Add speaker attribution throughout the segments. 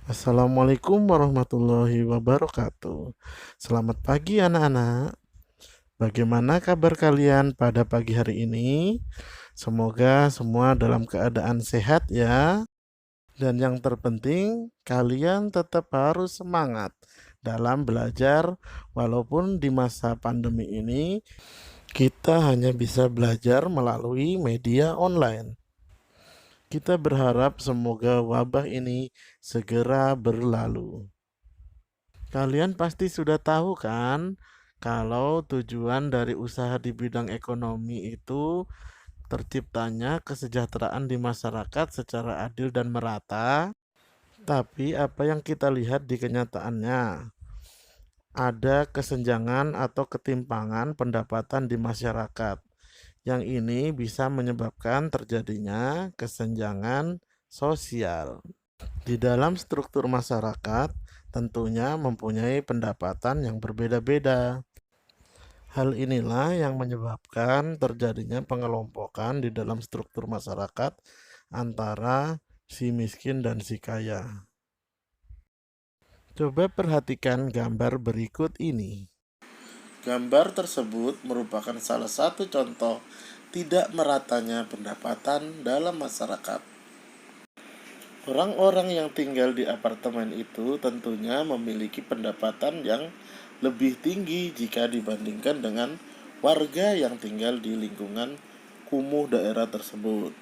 Speaker 1: Assalamualaikum warahmatullahi wabarakatuh. Selamat pagi anak-anak. Bagaimana kabar kalian pada pagi hari ini? Semoga semua dalam keadaan sehat ya. Dan yang terpenting, kalian tetap harus semangat dalam belajar walaupun di masa pandemi ini kita hanya bisa belajar melalui media online. Kita berharap semoga wabah ini segera berlalu. Kalian pasti sudah tahu kan, kalau tujuan dari usaha di bidang ekonomi itu terciptanya kesejahteraan di masyarakat secara adil dan merata. Tapi apa yang kita lihat di kenyataannya, ada kesenjangan atau ketimpangan pendapatan di masyarakat. Yang ini bisa menyebabkan terjadinya kesenjangan sosial. Di dalam struktur masyarakat, tentunya mempunyai pendapatan yang berbeda-beda. Hal inilah yang menyebabkan terjadinya pengelompokan di dalam struktur masyarakat antara si miskin dan si kaya. Coba perhatikan gambar berikut ini. Gambar tersebut merupakan salah satu contoh tidak meratanya pendapatan dalam masyarakat. Orang-orang yang tinggal di apartemen itu tentunya memiliki pendapatan yang lebih tinggi jika dibandingkan dengan warga yang tinggal di lingkungan kumuh daerah tersebut.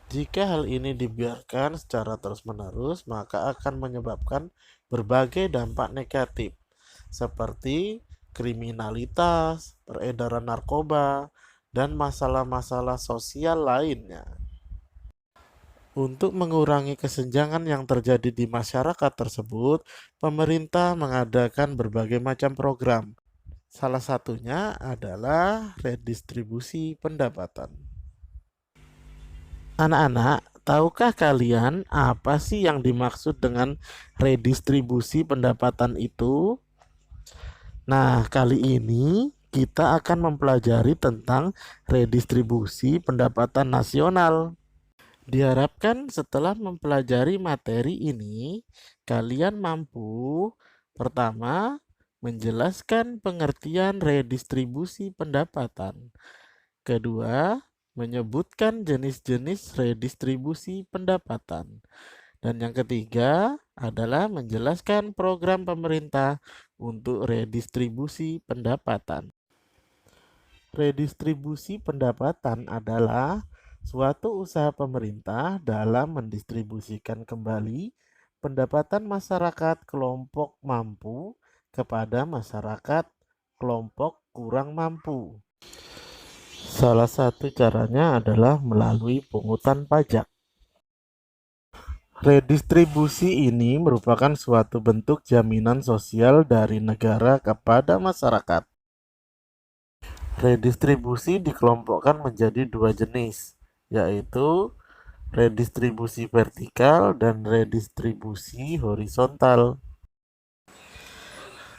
Speaker 1: Jika hal ini dibiarkan secara terus-menerus, maka akan menyebabkan berbagai dampak negatif, seperti kriminalitas, peredaran narkoba, dan masalah-masalah sosial lainnya. Untuk mengurangi kesenjangan yang terjadi di masyarakat tersebut, pemerintah mengadakan berbagai macam program. Salah satunya adalah redistribusi pendapatan. Anak-anak, tahukah kalian apa sih yang dimaksud dengan redistribusi pendapatan itu? Nah, kali ini kita akan mempelajari tentang redistribusi pendapatan nasional. Diharapkan setelah mempelajari materi ini, kalian mampu pertama menjelaskan pengertian redistribusi pendapatan. Kedua, menyebutkan jenis-jenis redistribusi pendapatan. Dan yang ketiga adalah menjelaskan program pemerintah untuk redistribusi pendapatan. Redistribusi pendapatan adalah suatu usaha pemerintah dalam mendistribusikan kembali pendapatan masyarakat kelompok mampu kepada masyarakat kelompok kurang mampu. Salah satu caranya adalah melalui pungutan pajak. Redistribusi ini merupakan suatu bentuk jaminan sosial dari negara kepada masyarakat. Redistribusi dikelompokkan menjadi dua jenis, yaitu redistribusi vertikal dan redistribusi horizontal.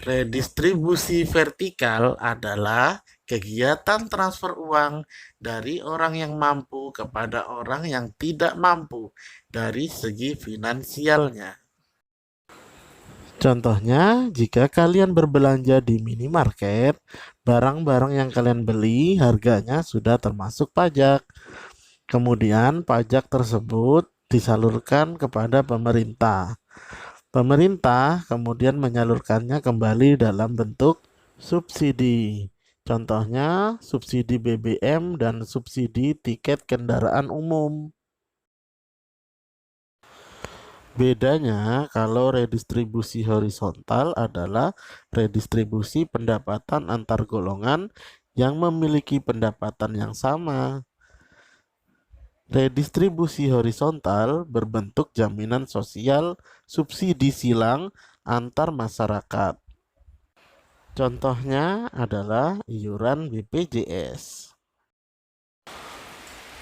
Speaker 1: Redistribusi vertikal adalah kegiatan transfer uang dari orang yang mampu kepada orang yang tidak mampu dari segi finansialnya. Contohnya, jika kalian berbelanja di minimarket, barang-barang yang kalian beli harganya sudah termasuk pajak. Kemudian pajak tersebut disalurkan kepada pemerintah. Pemerintah kemudian menyalurkannya kembali dalam bentuk subsidi. Contohnya subsidi BBM dan subsidi tiket kendaraan umum. Bedanya kalau redistribusi horizontal adalah redistribusi pendapatan antar golongan yang memiliki pendapatan yang sama. Redistribusi horizontal berbentuk jaminan sosial subsidi silang antar masyarakat. Contohnya adalah iuran BPJS.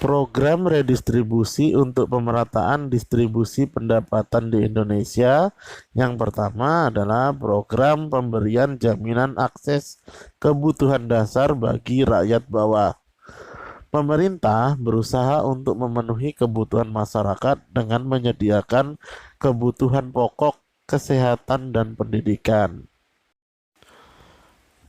Speaker 1: Program redistribusi untuk pemerataan distribusi pendapatan di Indonesia. Yang pertama adalah program pemberian jaminan akses kebutuhan dasar bagi rakyat bawah. Pemerintah berusaha untuk memenuhi kebutuhan masyarakat dengan menyediakan kebutuhan pokok, kesehatan, dan pendidikan.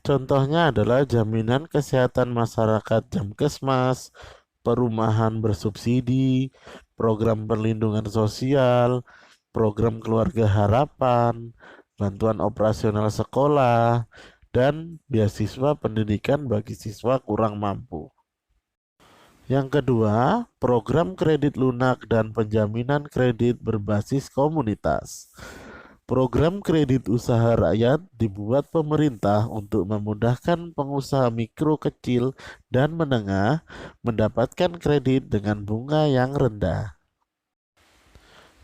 Speaker 1: Contohnya adalah jaminan kesehatan masyarakat Jamkesmas, perumahan bersubsidi, program perlindungan sosial, program keluarga harapan, bantuan operasional sekolah, dan beasiswa pendidikan bagi siswa kurang mampu. Yang kedua, program kredit lunak dan penjaminan kredit berbasis komunitas. Program kredit usaha rakyat dibuat pemerintah untuk memudahkan pengusaha mikro, kecil, dan menengah mendapatkan kredit dengan bunga yang rendah.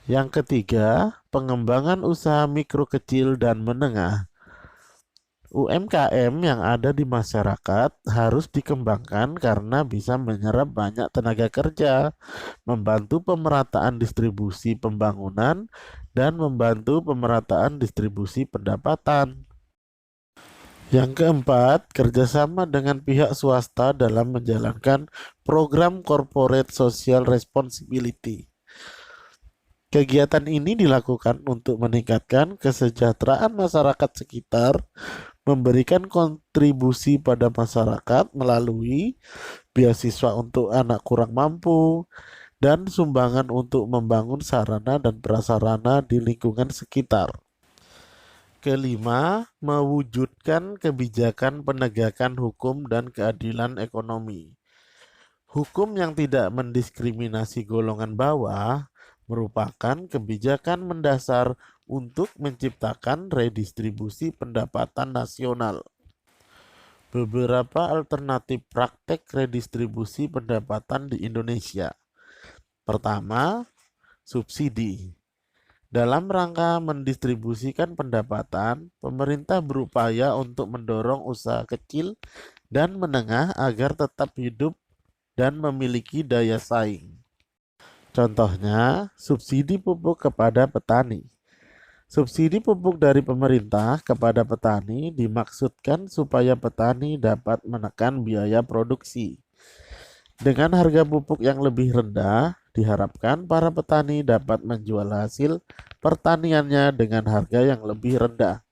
Speaker 1: Yang ketiga, pengembangan usaha mikro, kecil, dan menengah. UMKM yang ada di masyarakat harus dikembangkan karena bisa menyerap banyak tenaga kerja, membantu pemerataan distribusi pembangunan, dan membantu pemerataan distribusi pendapatan. Yang keempat, kerjasama dengan pihak swasta dalam menjalankan program Corporate Social Responsibility. Kegiatan ini dilakukan untuk meningkatkan kesejahteraan masyarakat sekitar, memberikan kontribusi pada masyarakat melalui beasiswa untuk anak kurang mampu, dan sumbangan untuk membangun sarana dan prasarana di lingkungan sekitar. Kelima, mewujudkan kebijakan penegakan hukum dan keadilan ekonomi. Hukum yang tidak mendiskriminasi golongan bawah merupakan kebijakan mendasar untuk menciptakan redistribusi pendapatan nasional. Beberapa alternatif praktek redistribusi pendapatan di Indonesia. Pertama, subsidi. Dalam rangka mendistribusikan pendapatan, pemerintah berupaya untuk mendorong usaha kecil dan menengah agar tetap hidup dan memiliki daya saing. Contohnya, subsidi pupuk kepada petani. Subsidi pupuk dari pemerintah kepada petani dimaksudkan supaya petani dapat menekan biaya produksi. Dengan harga pupuk yang lebih rendah, diharapkan para petani dapat menjual hasil pertaniannya dengan harga yang lebih rendah,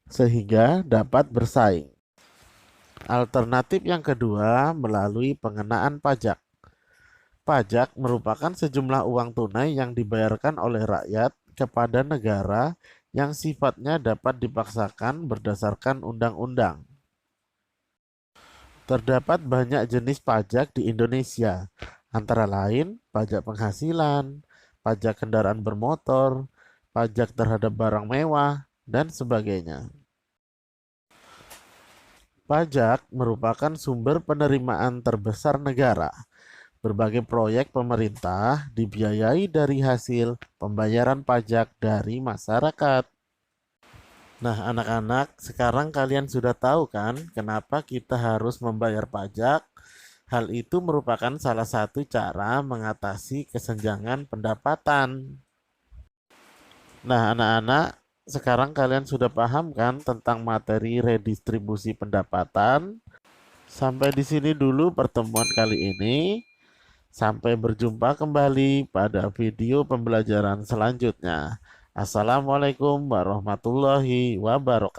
Speaker 1: sehingga dapat bersaing. Alternatif yang kedua melalui pengenaan pajak. Pajak merupakan sejumlah uang tunai yang dibayarkan oleh rakyat kepada negara yang sifatnya dapat dipaksakan berdasarkan undang-undang. Terdapat banyak jenis pajak di Indonesia, antara lain pajak penghasilan, pajak kendaraan bermotor, pajak terhadap barang mewah, dan sebagainya. Pajak merupakan sumber penerimaan terbesar negara. Berbagai proyek pemerintah dibiayai dari hasil pembayaran pajak dari masyarakat. Nah, anak-anak, sekarang kalian sudah tahu kan kenapa kita harus membayar pajak? Hal itu merupakan salah satu cara mengatasi kesenjangan pendapatan. Nah, anak-anak, sekarang kalian sudah paham kan tentang materi redistribusi pendapatan? Sampai di sini dulu pertemuan kali ini. Sampai berjumpa kembali pada video pembelajaran selanjutnya. Assalamualaikum warahmatullahi wabarakatuh.